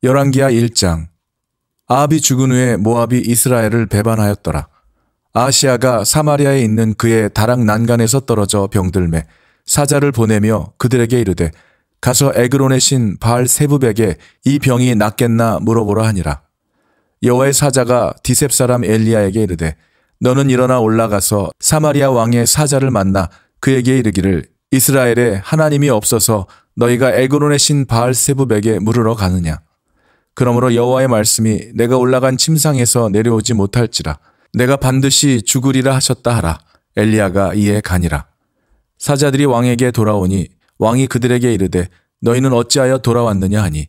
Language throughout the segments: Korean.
열왕기하 1장. 아합이 죽은 후에 모압이 이스라엘을 배반하였더라. 아하시아가 사마리아에 있는 그의 다락 난간에서 떨어져 병들매 사자를 보내며 그들에게 이르되 가서 에그론의 신 바알 세부백에 이 병이 낫겠나 물어보라 하니라. 여호와의 사자가 디셉 사람 엘리야에게 이르되 너는 일어나 올라가서 사마리아 왕의 사자를 만나 그에게 이르기를 이스라엘에 하나님이 없어서 너희가 에그론의 신 바알 세부백에 물으러 가느냐. 그러므로 여호와의 말씀이 내가 올라간 침상에서 내려오지 못할지라 내가 반드시 죽으리라 하셨다 하라. 엘리야가 이에 가니라. 사자들이 왕에게 돌아오니 왕이 그들에게 이르되 너희는 어찌하여 돌아왔느냐 하니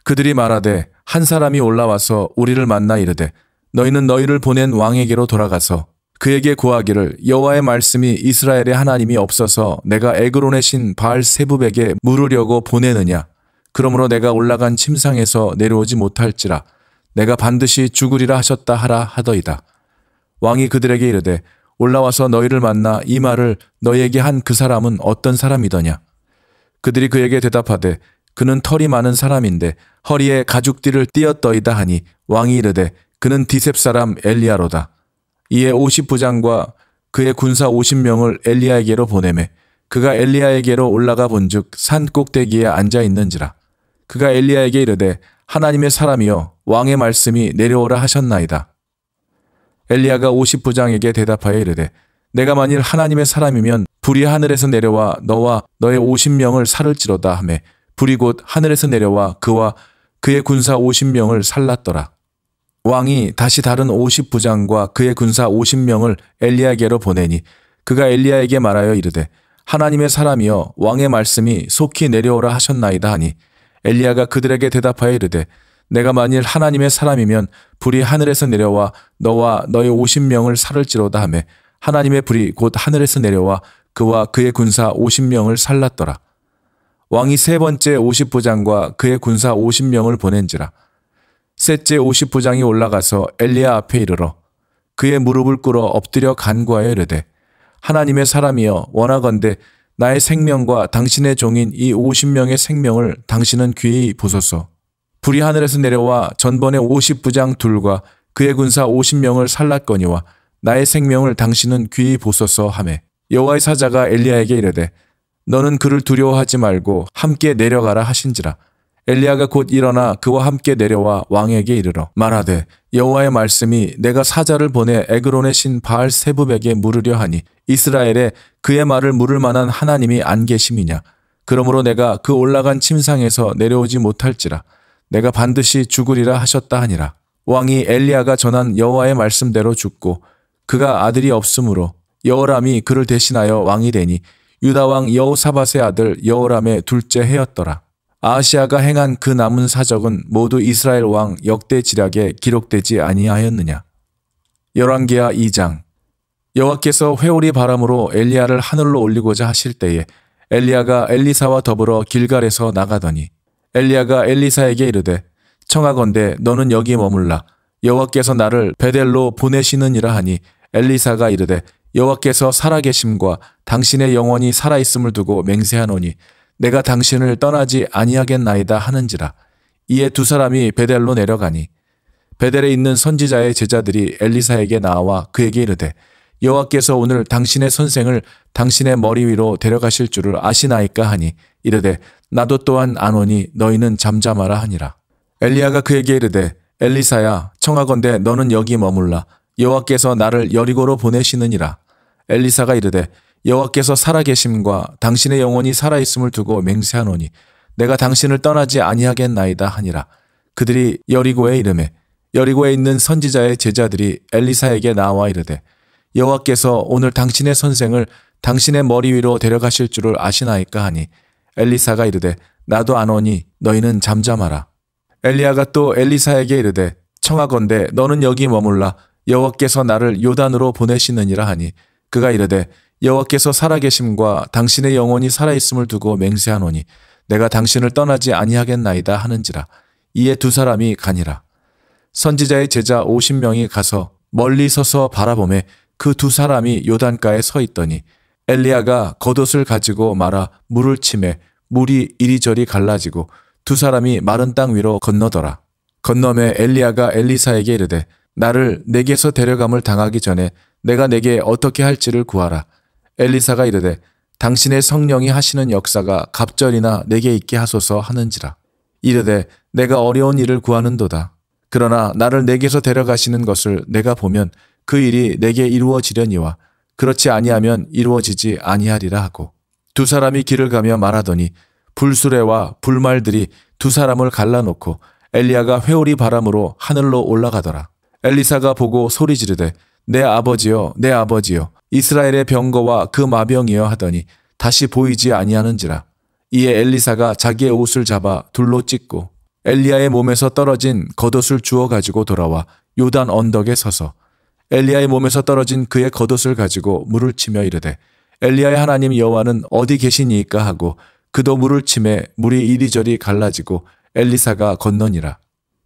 그들이 말하되 한 사람이 올라와서 우리를 만나 이르되 너희는 너희를 보낸 왕에게로 돌아가서 그에게 구하기를 여호와의 말씀이 이스라엘에 하나님이 없어서 내가 에그론의 신 바알 세부백에 물으려고 보내느냐. 그러므로 내가 올라간 침상에서 내려오지 못할지라 내가 반드시 죽으리라 하셨다 하라 하더이다. 왕이 그들에게 이르되 올라와서 너희를 만나 이 말을 너희에게 한 그 사람은 어떤 사람이더냐. 그들이 그에게 대답하되 그는 털이 많은 사람인데 허리에 가죽띠를 띠었더이다 하니 왕이 이르되 그는 디셉 사람 엘리야로다. 이에 50부장과 그의 군사 50명을 엘리야에게로 보내매 그가 엘리야에게로 올라가 본즉 산 꼭대기에 앉아 있는지라. 그가 엘리야에게 이르되 하나님의 사람이여 왕의 말씀이 내려오라 하셨나이다. 엘리야가 50부장에게 대답하여 이르되 내가 만일 하나님의 사람이면 불이 하늘에서 내려와 너와 너의 50명을 살을지로다 하매 불이 곧 하늘에서 내려와 그와 그의 군사 50명을 살랐더라. 왕이 다시 다른 50부장과 그의 군사 50명을 엘리야에게로 보내니 그가 엘리야에게 말하여 이르되 하나님의 사람이여 왕의 말씀이 속히 내려오라 하셨나이다 하니 엘리야가 그들에게 대답하여 이르되 내가 만일 하나님의 사람이면 불이 하늘에서 내려와 너와 너의 50명을 살을지로다 하매 하나님의 불이 곧 하늘에서 내려와 그와 그의 군사 50명을 살랐더라. 왕이 세 번째 50부장과 그의 군사 50명을 보낸지라. 셋째 50부장이 올라가서 엘리야 앞에 이르러 그의 무릎을 꿇어 엎드려 간구하여 이르되 하나님의 사람이여 원하건대 나의 생명과 당신의 종인 이 50명의 생명을 당신은 귀히 보소서. 불이 하늘에서 내려와 전번에 50부장 둘과 그의 군사 50명을 살랐거니와 나의 생명을 당신은 귀히 보소서 하매 여호와의 사자가 엘리야에게 이르되 너는 그를 두려워하지 말고 함께 내려가라 하신지라. 엘리야가 곧 일어나 그와 함께 내려와 왕에게 이르러 말하되 여호와의 말씀이 내가 사자를 보내 에그론의 신 바알 세부백에 물으려 하니 이스라엘에 그의 말을 물을 만한 하나님이 안 계심이냐. 그러므로 내가 그 올라간 침상에서 내려오지 못할지라 내가 반드시 죽으리라 하셨다 하니라. 왕이 엘리야가 전한 여호와의 말씀대로 죽고 그가 아들이 없으므로 여호람이 그를 대신하여 왕이 되니 유다 왕 여호사밧의 아들 여호람의 둘째 해였더라. 아하시아가 행한 그 남은 사적은 모두 이스라엘 왕 역대 지략에 기록되지 아니하였느냐. 열왕기하 2장. 여호와께서 회오리 바람으로 엘리야를 하늘로 올리고자 하실 때에 엘리야가 엘리사와 더불어 길갈에서 나가더니 엘리야가 엘리사에게 이르되 청하건대 너는 여기 머물라. 여호와께서 나를 베델로 보내시느니라 하니 엘리사가 이르되 여호와께서 살아계심과 당신의 영혼이 살아있음을 두고 맹세하노니 내가 당신을 떠나지 아니하겠나이다 하는지라. 이에 두 사람이 베델로 내려가니 베델에 있는 선지자의 제자들이 엘리사에게 나와 그에게 이르되 여호와께서 오늘 당신의 선생을 당신의 머리 위로 데려가실 줄을 아시나이까 하니 이르되 나도 또한 아노니 너희는 잠잠하라 하니라. 엘리야가 그에게 이르되 엘리사야 청하건대 너는 여기 머물라. 여호와께서 나를 여리고로 보내시느니라. 엘리사가 이르되 여호와께서 살아계심과 당신의 영혼이 살아있음을 두고 맹세하노니 내가 당신을 떠나지 아니하겠나이다 하니라. 그들이 여리고에 이르매 여리고에 있는 선지자의 제자들이 엘리사에게 나와 이르되 여호와께서 오늘 당신의 선생을 당신의 머리 위로 데려가실 줄을 아시나이까 하니 엘리사가 이르되 나도 아노니 너희는 잠잠하라. 엘리야가 또 엘리사에게 이르되 청하건대 너는 여기 머물라. 여호와께서 나를 요단으로 보내시느니라 하니 그가 이르되 여호와께서 살아계심과 당신의 영혼이 살아있음을 두고 맹세하노니 내가 당신을 떠나지 아니하겠나이다 하는지라. 이에 두 사람이 가니라. 선지자의 제자 50명이 가서 멀리 서서 바라보매 그 두 사람이 요단가에 서 있더니 엘리야가 겉옷을 가지고 말아 물을 치매 물이 이리저리 갈라지고 두 사람이 마른 땅 위로 건너더라. 건너매 엘리야가 엘리사에게 이르되 나를 내게서 데려감을 당하기 전에 내가 내게 어떻게 할지를 구하라. 엘리사가 이르되 당신의 성령이 하시는 역사가 갑절이나 내게 있게 하소서 하는지라. 이르되 내가 어려운 일을 구하는도다. 그러나 나를 내게서 데려가시는 것을 내가 보면 그 일이 내게 이루어지려니와 그렇지 아니하면 이루어지지 아니하리라 하고 두 사람이 길을 가며 말하더니 불수레와 불말들이 두 사람을 갈라놓고 엘리야가 회오리 바람으로 하늘로 올라가더라. 엘리사가 보고 소리 지르되 내 아버지여 내 아버지여 이스라엘의 병거와 그 마병이여 하더니 다시 보이지 아니하는지라. 이에 엘리사가 자기의 옷을 잡아 둘로 찢고 엘리야의 몸에서 떨어진 겉옷을 주워 가지고 돌아와 요단 언덕에 서서 엘리야의 몸에서 떨어진 그의 겉옷을 가지고 물을 치며 이르되 엘리야의 하나님 여호와는 어디 계시니이까 하고 그도 물을 치매 물이 이리저리 갈라지고 엘리사가 건너니라.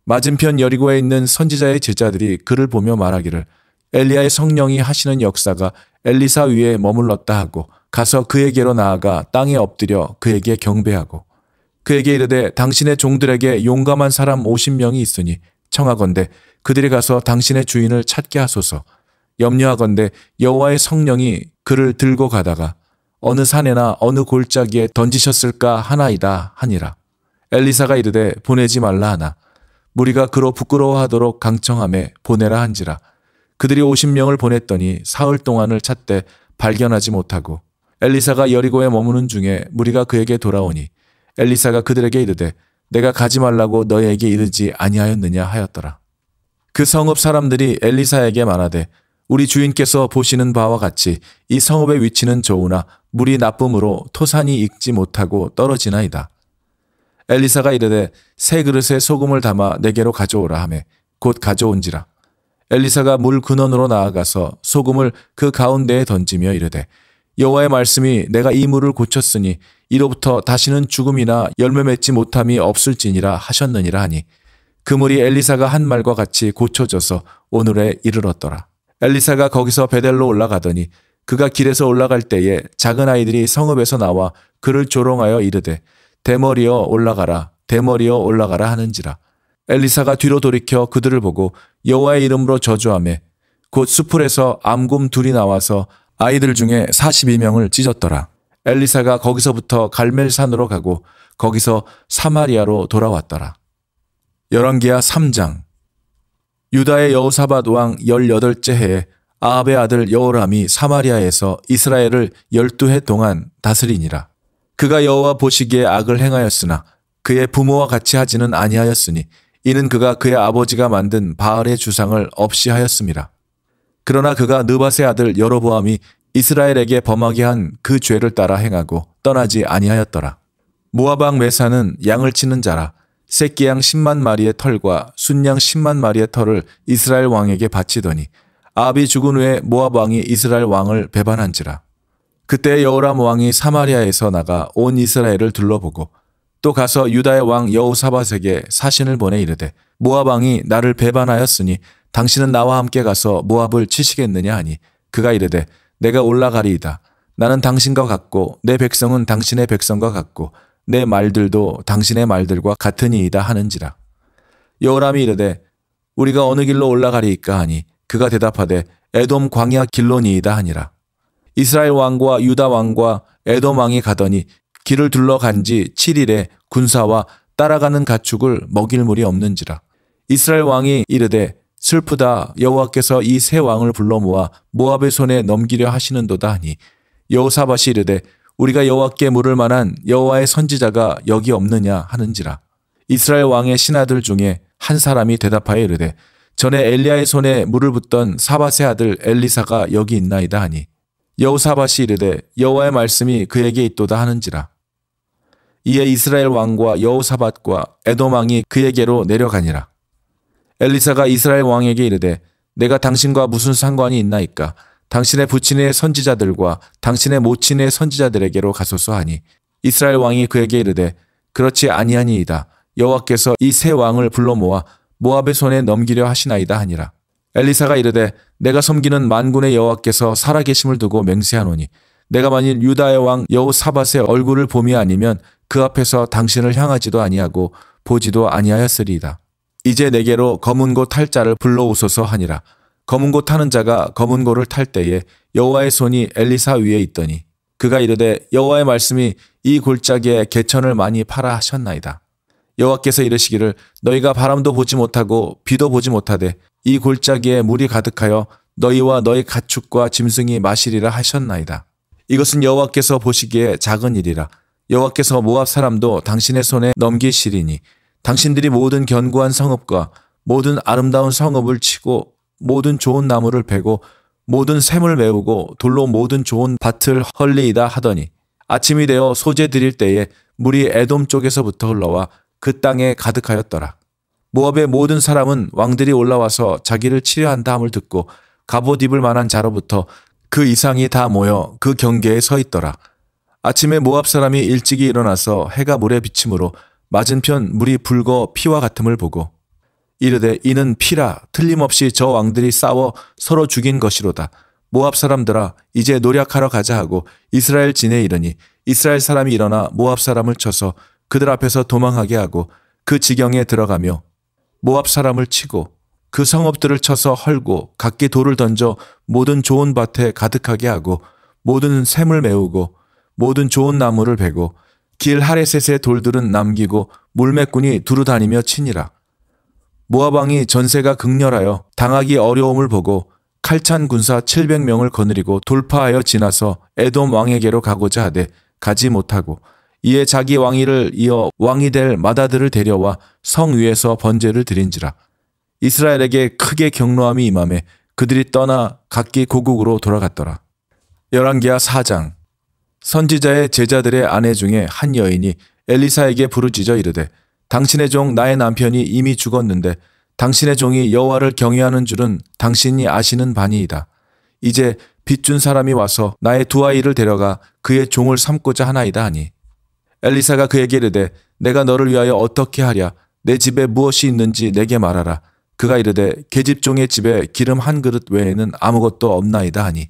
맞은편 여리고에 있는 선지자의 제자들이 그를 보며 말하기를 엘리야의 성령이 하시는 역사가 엘리사 위에 머물렀다 하고 가서 그에게로 나아가 땅에 엎드려 그에게 경배하고 그에게 이르되 당신의 종들에게 용감한 사람 50명이 있으니 청하건대 그들이 가서 당신의 주인을 찾게 하소서. 염려하건대 여호와의 성령이 그를 들고 가다가 어느 산에나 어느 골짜기에 던지셨을까 하나이다 하니라. 엘리사가 이르되 보내지 말라 하나 무리가 그로 부끄러워하도록 강청하매 보내라 한지라. 그들이 50명을 보냈더니 사흘 동안을 찾되 발견하지 못하고 엘리사가 여리고에 머무는 중에 무리가 그에게 돌아오니 엘리사가 그들에게 이르되 내가 가지 말라고 너희에게 이르지 아니하였느냐 하였더라. 그 성읍 사람들이 엘리사에게 말하되 우리 주인께서 보시는 바와 같이 이 성읍의 위치는 좋으나 물이 나쁨으로 토산이 익지 못하고 떨어지나이다. 엘리사가 이르되 새 그릇에 소금을 담아 내게로 가져오라 하매 곧 가져온지라. 엘리사가 물 근원으로 나아가서 소금을 그 가운데에 던지며 이르되 여호와의 말씀이 내가 이 물을 고쳤으니 이로부터 다시는 죽음이나 열매 맺지 못함이 없을지니라 하셨느니라 하니 그 물이 엘리사가 한 말과 같이 고쳐져서 오늘에 이르렀더라. 엘리사가 거기서 베델로 올라가더니 그가 길에서 올라갈 때에 작은 아이들이 성읍에서 나와 그를 조롱하여 이르되 대머리여 올라가라 대머리여 올라가라 하는지라. 엘리사가 뒤로 돌이켜 그들을 보고 여호와의 이름으로 저주하매 곧 수풀에서 암곰 둘이 나와서 아이들 중에 42명을 찢었더라. 엘리사가 거기서부터 갈멜산으로 가고 거기서 사마리아로 돌아왔더라. 열왕기하 3장. 유다의 여호사밧 왕 18째 해에 아합의 아들 여호람이 사마리아에서 이스라엘을 12해 동안 다스리니라. 그가 여호와 보시기에 악을 행하였으나 그의 부모와 같이 하지는 아니하였으니 이는 그가 그의 아버지가 만든 바알의 주상을 없이 하였음이라. 그러나 그가 느밧의 아들 여로보암이 이스라엘에게 범하게 한 그 죄를 따라 행하고 떠나지 아니하였더라. 모압 왕 메사는 양을 치는 자라. 새끼 양 10만 마리의 털과 순양 10만 마리의 털을 이스라엘 왕에게 바치더니 아합이 죽은 후에 모압 왕이 이스라엘 왕을 배반한지라. 그때 여호람 왕이 사마리아에서 나가 온 이스라엘을 둘러보고 또 가서 유다의 왕 여호사밧에게 사신을 보내 이르되 모압 왕이 나를 배반하였으니 당신은 나와 함께 가서 모압을 치시겠느냐 하니 그가 이르되 내가 올라가리이다. 나는 당신과 같고 내 백성은 당신의 백성과 같고 내 말들도 당신의 말들과 같으니이다 하는지라. 여호람이 이르되 우리가 어느 길로 올라가리이까 하니 그가 대답하되 에돔 광야 길로니이다 하니라. 이스라엘 왕과 유다 왕과 에돔 왕이 가더니 길을 둘러간 지 7일에 군사와 따라가는 가축을 먹일 물이 없는지라. 이스라엘 왕이 이르되 슬프다 여호와께서 이 세 왕을 불러 모아 모압의 손에 넘기려 하시는도다 하니 여호사밧이 이르되 우리가 여호와께 물을 만한 여호와의 선지자가 여기 없느냐 하는지라. 이스라엘 왕의 신하들 중에 한 사람이 대답하여 이르되 전에 엘리야의 손에 물을 붓던 사밧의 아들 엘리사가 여기 있나이다 하니 여호사밧이 이르되 여호와의 말씀이 그에게 있도다 하는지라. 이에 이스라엘 왕과 여호사밧과 에돔 왕이 그에게로 내려가니라. 엘리사가 이스라엘 왕에게 이르되 내가 당신과 무슨 상관이 있나이까? 당신의 부친의 선지자들과 당신의 모친의 선지자들에게로 가소서 하니 이스라엘 왕이 그에게 이르되 그렇지 아니하니이다. 여호와께서 이 세 왕을 불러 모아 모압의 손에 넘기려 하시나이다 하니라. 엘리사가 이르되 내가 섬기는 만군의 여호와께서 살아계심을 두고 맹세하노니 내가 만일 유다의 왕 여호사밧의 얼굴을 봄이 아니면 그 앞에서 당신을 향하지도 아니하고 보지도 아니하였으리이다. 이제 내게로 검은고 탈 자를 불러오소서 하니라. 검은고 타는 자가 검은고를 탈 때에 여호와의 손이 엘리사 위에 있더니 그가 이르되 여호와의 말씀이 이 골짜기에 개천을 많이 파라 하셨나이다. 여호와께서 이르시기를 너희가 바람도 보지 못하고 비도 보지 못하되 이 골짜기에 물이 가득하여 너희와 너희 가축과 짐승이 마시리라 하셨나이다. 이것은 여호와께서 보시기에 작은 일이라. 여호와께서 모압 사람도 당신의 손에 넘기시리니 당신들이 모든 견고한 성읍과 모든 아름다운 성읍을 치고 모든 좋은 나무를 베고 모든 샘을 메우고 돌로 모든 좋은 밭을 헐리이다 하더니 아침이 되어 소재 드릴 때에 물이 에돔 쪽에서부터 흘러와 그 땅에 가득하였더라. 모압의 모든 사람은 왕들이 올라와서 자기를 치려한다 함을 듣고 갑옷 입을 만한 자로부터 그 이상이 다 모여 그 경계에 서 있더라. 아침에 모압 사람이 일찍이 일어나서 해가 물에 비침으로 맞은편 물이 붉어 피와 같음을 보고 이르되 이는 피라 틀림없이 저 왕들이 싸워 서로 죽인 것이로다. 모압 사람들아 이제 노략하러 가자 하고 이스라엘 진에 이르니 이스라엘 사람이 일어나 모압 사람을 쳐서 그들 앞에서 도망하게 하고 그 지경에 들어가며 모압 사람을 치고 그 성읍들을 쳐서 헐고 각기 돌을 던져 모든 좋은 밭에 가득하게 하고 모든 샘을 메우고 모든 좋은 나무를 베고 길 하레셋의 돌들은 남기고 물매꾼이 두루 다니며 치니라. 모압 왕이 전세가 극렬하여 당하기 어려움을 보고 칼찬 군사 700명을 거느리고 돌파하여 지나서 에돔 왕에게로 가고자 하되 가지 못하고 이에 자기 왕위를 이어 왕이 될 맏아들을 데려와 성 위에서 번제를 드린지라. 이스라엘에게 크게 경노함이 임하매 그들이 떠나 각기 고국으로 돌아갔더라. 열왕기하 4장. 선지자의 제자들의 아내 중에 한 여인이 엘리사에게 부르짖어 이르되 당신의 종 나의 남편이 이미 죽었는데 당신의 종이 여호와를 경외하는 줄은 당신이 아시는 바니이다. 이제 빚준 사람이 와서 나의 두 아이를 데려가 그의 종을 삼고자 하나이다 하니 엘리사가 그에게 이르되 내가 너를 위하여 어떻게 하랴. 내 집에 무엇이 있는지 내게 말하라. 그가 이르되 계집종의 집에 기름 한 그릇 외에는 아무것도 없나이다 하니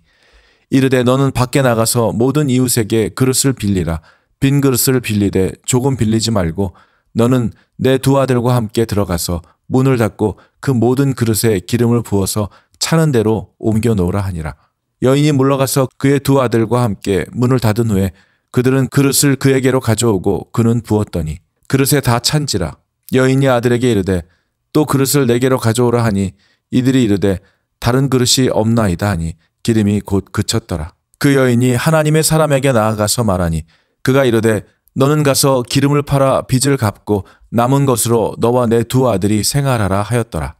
이르되 너는 밖에 나가서 모든 이웃에게 그릇을 빌리라. 빈 그릇을 빌리되 조금 빌리지 말고 너는 내 두 아들과 함께 들어가서 문을 닫고 그 모든 그릇에 기름을 부어서 차는 대로 옮겨 놓으라 하니라. 여인이 물러가서 그의 두 아들과 함께 문을 닫은 후에 그들은 그릇을 그에게로 가져오고 그는 부었더니 그릇에 다 찬지라. 여인이 아들에게 이르되 또 그릇을 내게로 가져오라 하니 이들이 이르되 다른 그릇이 없나이다 하니 기름이 곧 그쳤더라. 그 여인이 하나님의 사람에게 나아가서 말하니 그가 이르되 너는 가서 기름을 팔아 빚을 갚고 남은 것으로 너와 내 두 아들이 생활하라 하였더라.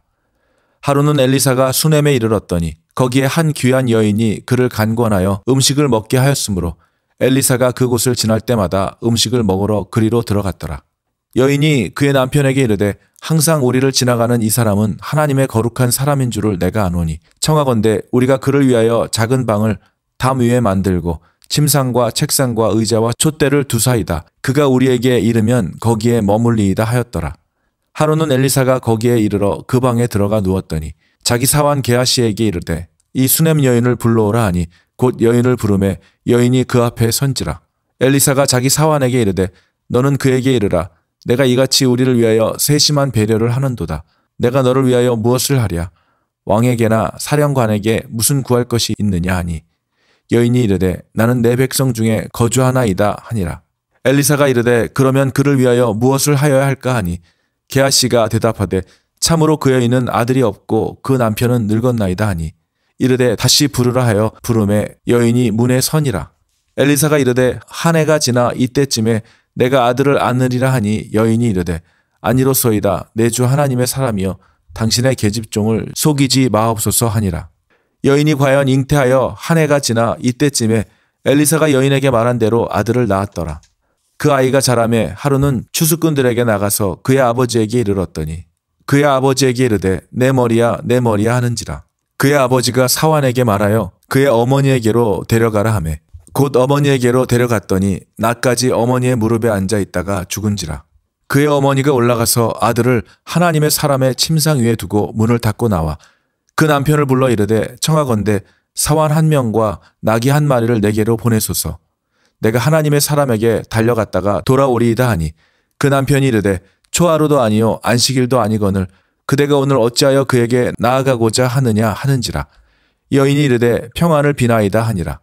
하루는 엘리사가 수넴에 이르렀더니 거기에 한 귀한 여인이 그를 간권하여 음식을 먹게 하였으므로 엘리사가 그곳을 지날 때마다 음식을 먹으러 그리로 들어갔더라. 여인이 그의 남편에게 이르되 항상 우리를 지나가는 이 사람은 하나님의 거룩한 사람인 줄을 내가 아노니 청하건대 우리가 그를 위하여 작은 방을 담 위에 만들고 침상과 책상과 의자와 촛대를 두사이다. 그가 우리에게 이르면 거기에 머물리이다 하였더라. 하루는 엘리사가 거기에 이르러 그 방에 들어가 누웠더니 자기 사환 게하시에게 이르되 이 수넴 여인을 불러오라 하니 곧 여인을 부르매 여인이 그 앞에 선지라. 엘리사가 자기 사환에게 이르되 너는 그에게 이르라. 내가 이같이 우리를 위하여 세심한 배려를 하는도다. 내가 너를 위하여 무엇을 하랴. 왕에게나 사령관에게 무슨 구할 것이 있느냐 하니 여인이 이르되 나는 내 백성 중에 거주하나이다 하니라. 엘리사가 이르되 그러면 그를 위하여 무엇을 하여야 할까 하니 게하시가 대답하되 참으로 그 여인은 아들이 없고 그 남편은 늙었나이다 하니 이르되 다시 부르라 하여 부르매 여인이 문에 서니라. 엘리사가 이르되 한 해가 지나 이때쯤에 내가 아들을 안으리라 하니 여인이 이르되 아니로소이다. 내 주 하나님의 사람이여 당신의 계집종을 속이지 마옵소서 하니라. 여인이 과연 잉태하여 한 해가 지나 이때쯤에 엘리사가 여인에게 말한 대로 아들을 낳았더라. 그 아이가 자라매 하루는 추수꾼들에게 나가서 그의 아버지에게 이르렀더니 그의 아버지에게 이르되 내 머리야 내 머리야 하는지라. 그의 아버지가 사환에게 말하여 그의 어머니에게로 데려가라 하매 곧 어머니에게로 데려갔더니 낮까지 어머니의 무릎에 앉아 있다가 죽은지라. 그의 어머니가 올라가서 아들을 하나님의 사람의 침상 위에 두고 문을 닫고 나와 그 남편을 불러 이르되 청하건대 사환 한 명과 나귀 한 마리를 내게로 보내소서. 내가 하나님의 사람에게 달려갔다가 돌아오리이다 하니 그 남편이 이르되 초하루도 아니요 안식일도 아니거늘 그대가 오늘 어찌하여 그에게 나아가고자 하느냐 하는지라. 여인이 이르되 평안을 비나이다 하니라.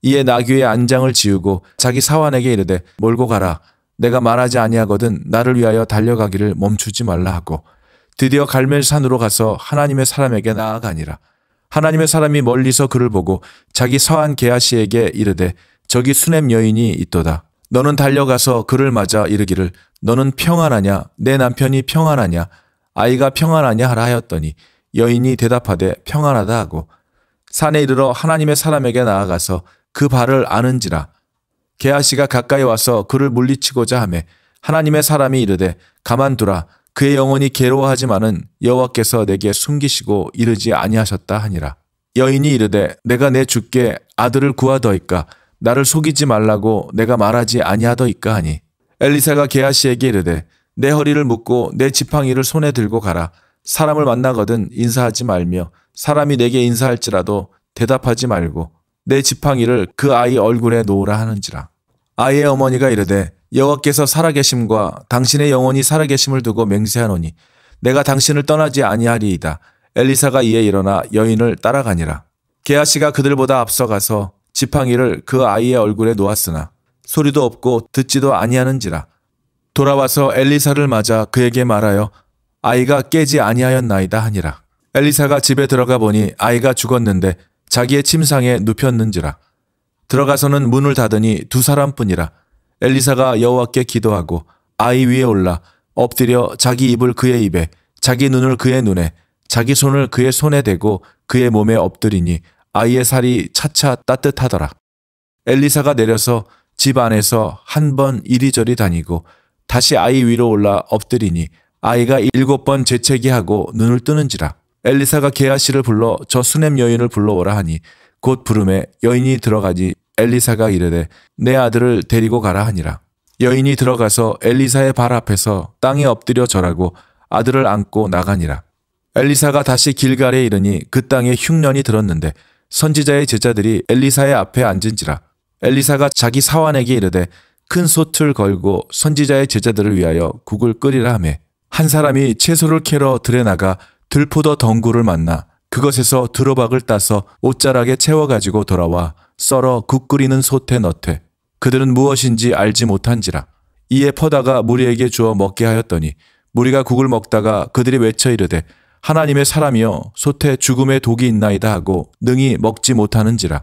이에 나귀의 안장을 지우고 자기 사환에게 이르되 몰고 가라. 내가 말하지 아니하거든 나를 위하여 달려가기를 멈추지 말라 하고 드디어 갈멜산으로 가서 하나님의 사람에게 나아가니라. 하나님의 사람이 멀리서 그를 보고 자기 사환 게하시에게 이르되 저기 수냄 여인이 있도다. 너는 달려가서 그를 맞아 이르기를 너는 평안하냐 내 남편이 평안하냐 아이가 평안하냐 하라 하였더니 여인이 대답하되 평안하다 하고 산에 이르러 하나님의 사람에게 나아가서 그 발을 아는지라. 게하시가 가까이 와서 그를 물리치고자 하매 하나님의 사람이 이르되 가만두라. 그의 영혼이 괴로워하지만은 여호와께서 내게 숨기시고 이르지 아니하셨다 하니라. 여인이 이르되 내가 내 주께 아들을 구하더이까 나를 속이지 말라고 내가 말하지 아니하더이까 하니 엘리사가 게하시에게 이르되 내 허리를 묶고 내 지팡이를 손에 들고 가라. 사람을 만나거든 인사하지 말며 사람이 내게 인사할지라도 대답하지 말고 내 지팡이를 그 아이 얼굴에 놓으라 하는지라. 아이의 어머니가 이르되 여호와께서 살아계심과 당신의 영혼이 살아계심을 두고 맹세하노니 내가 당신을 떠나지 아니하리이다. 엘리사가 이에 일어나 여인을 따라가니라. 게하시가 그들보다 앞서가서 지팡이를 그 아이의 얼굴에 놓았으나 소리도 없고 듣지도 아니하는지라. 돌아와서 엘리사를 맞아 그에게 말하여 아이가 깨지 아니하였나이다 하니라. 엘리사가 집에 들어가 보니 아이가 죽었는데 자기의 침상에 눕혔는지라. 들어가서는 문을 닫으니 두 사람뿐이라. 엘리사가 여호와께 기도하고 아이 위에 올라 엎드려 자기 입을 그의 입에 자기 눈을 그의 눈에 자기 손을 그의 손에 대고 그의 몸에 엎드리니 아이의 살이 차차 따뜻하더라. 엘리사가 내려서 집 안에서 한 번 이리저리 다니고 다시 아이 위로 올라 엎드리니 아이가 7번 재채기 하고 눈을 뜨는지라. 엘리사가 게하시를 불러 저 수냄 여인을 불러오라 하니 곧 부름에 여인이 들어가니 엘리사가 이르되 내 아들을 데리고 가라 하니라. 여인이 들어가서 엘리사의 발 앞에서 땅에 엎드려 절하고 아들을 안고 나가니라. 엘리사가 다시 길갈에 이르니 그 땅에 흉년이 들었는데 선지자의 제자들이 엘리사의 앞에 앉은지라. 엘리사가 자기 사환에게 이르되 큰 솥을 걸고 선지자의 제자들을 위하여 국을 끓이라 하매 한 사람이 채소를 캐러 들에 나가 들포더 덩굴을 만나 그것에서 두로박을 따서 옷자락에 채워가지고 돌아와 썰어 국 끓이는 솥에 넣되 그들은 무엇인지 알지 못한지라. 이에 퍼다가 무리에게 주어 먹게 하였더니 무리가 국을 먹다가 그들이 외쳐 이르되 하나님의 사람이여 솥에 죽음의 독이 있나이다 하고 능히 먹지 못하는지라.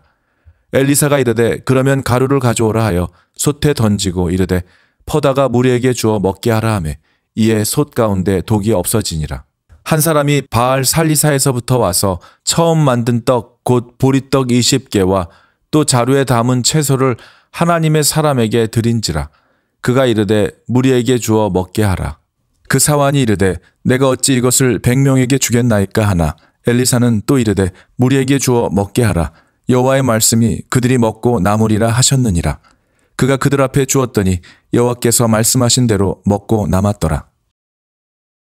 엘리사가 이르되 그러면 가루를 가져오라 하여 솥에 던지고 이르되 퍼다가 무리에게 주어 먹게 하라 하매 이에 솥 가운데 독이 없어지니라. 한 사람이 바알 살리사에서부터 와서 처음 만든 떡 곧 보리떡 20개와 또 자루에 담은 채소를 하나님의 사람에게 드린지라. 그가 이르되 무리에게 주어 먹게 하라. 그 사환이 이르되 내가 어찌 이것을 100명에게 주겠나이까 하나 엘리사는 또 이르되 무리에게 주어 먹게 하라. 여호와의 말씀이 그들이 먹고 남으리라 하셨느니라. 그가 그들 앞에 주었더니 여호와께서 말씀하신 대로 먹고 남았더라.